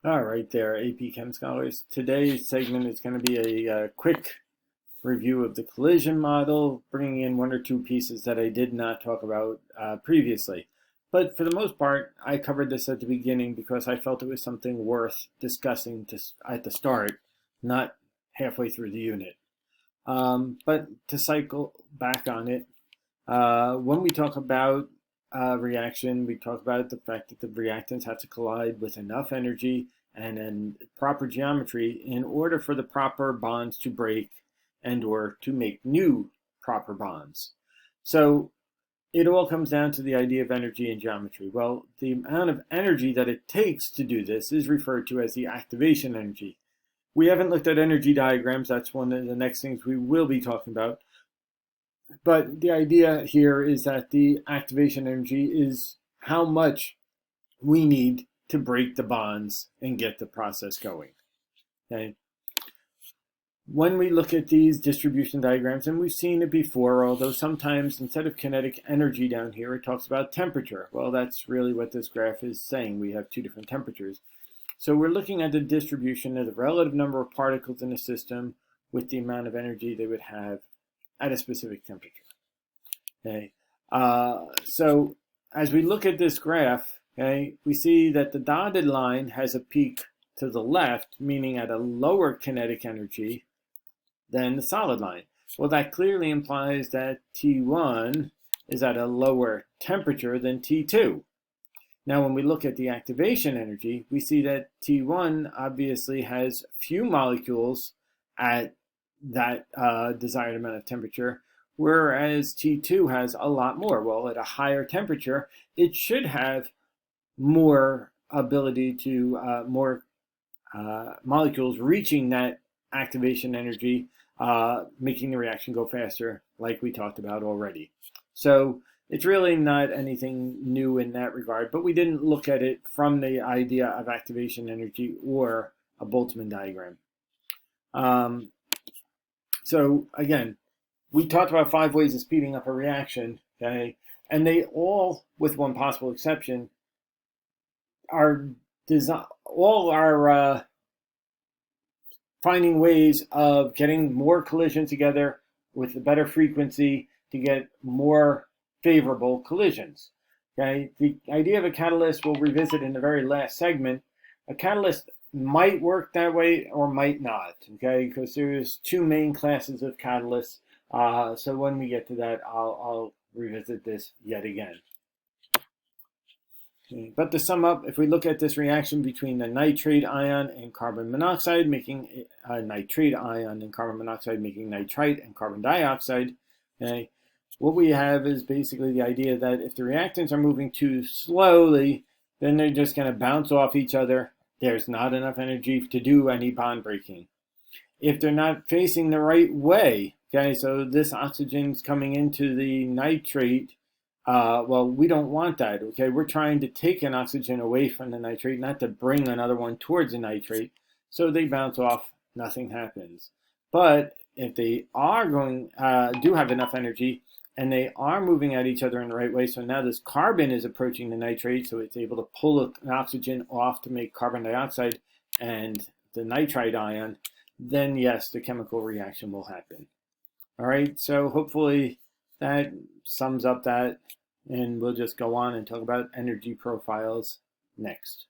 All right there, AP Chem Scholars. Today's segment is going to be a quick review of the collision model, bringing in one or two pieces that I did not talk about previously. But for the most part, I covered this at the beginning because I felt it was something worth discussing at the start, not halfway through the unit. But to cycle back on it, when we talk about reaction, we talk about the fact that the reactants have to collide with enough energy and in proper geometry in order for the proper bonds to break and or to make new proper bonds. So it all comes down to the idea of energy and geometry. Well, the amount of energy that it takes to do this is referred to as the activation energy. We haven't looked at energy diagrams. That's one of the next things we will be talking about. But the idea here is that the activation energy is how much we need to break the bonds and get the process going. Okay. When we look at these distribution diagrams, and we've seen it before, although sometimes instead of kinetic energy down here, it talks about temperature. Well, that's really what this graph is saying. We have two different temperatures. So we're looking at the distribution of the relative number of particles in a system with the amount of energy they would have at a specific temperature. Okay. So as we look at this graph, okay, we see that the dotted line has a peak to the left, meaning at a lower kinetic energy than the solid line. Well, that clearly implies that T1 is at a lower temperature than T2. Now, when we look at the activation energy, we see that T1 obviously has few molecules at that desired amount of temperature, whereas T2 has a lot more. Well, at a higher temperature, it should have more ability to, more molecules reaching that activation energy, making the reaction go faster, like we talked about already. So it's really not anything new in that regard, but we didn't look at it from the idea of activation energy or a Boltzmann diagram. So again, we talked about 5 ways of speeding up a reaction, okay? And they all, with one possible exception, are finding ways of getting more collisions together with a better frequency to get more favorable collisions. Okay, the idea of a catalyst we'll revisit in the very last segment. A catalyst might work that way or might not, okay, because there's two main classes of catalysts. So when we get to that, I'll revisit this yet again. Okay. But to sum up, if we look at this reaction between the nitrate ion and carbon monoxide, making a nitrate ion and carbon monoxide making nitrite and carbon dioxide, okay, what we have is basically the idea that if the reactants are moving too slowly, then they're just going to bounce off each other. There's not enough energy to do any bond breaking. If they're not facing the right way, okay, so this oxygen's coming into the nitrate, well, we don't want that, okay? We're trying to take an oxygen away from the nitrate, not to bring another one towards the nitrate. So they bounce off, nothing happens. But if they are do have enough energy, and they are moving at each other in the right way, so now this carbon is approaching the nitrate, so it's able to pull an oxygen off to make carbon dioxide and the nitrite ion, then yes, the chemical reaction will happen. All right, so hopefully that sums up that, and we'll just go on and talk about energy profiles next.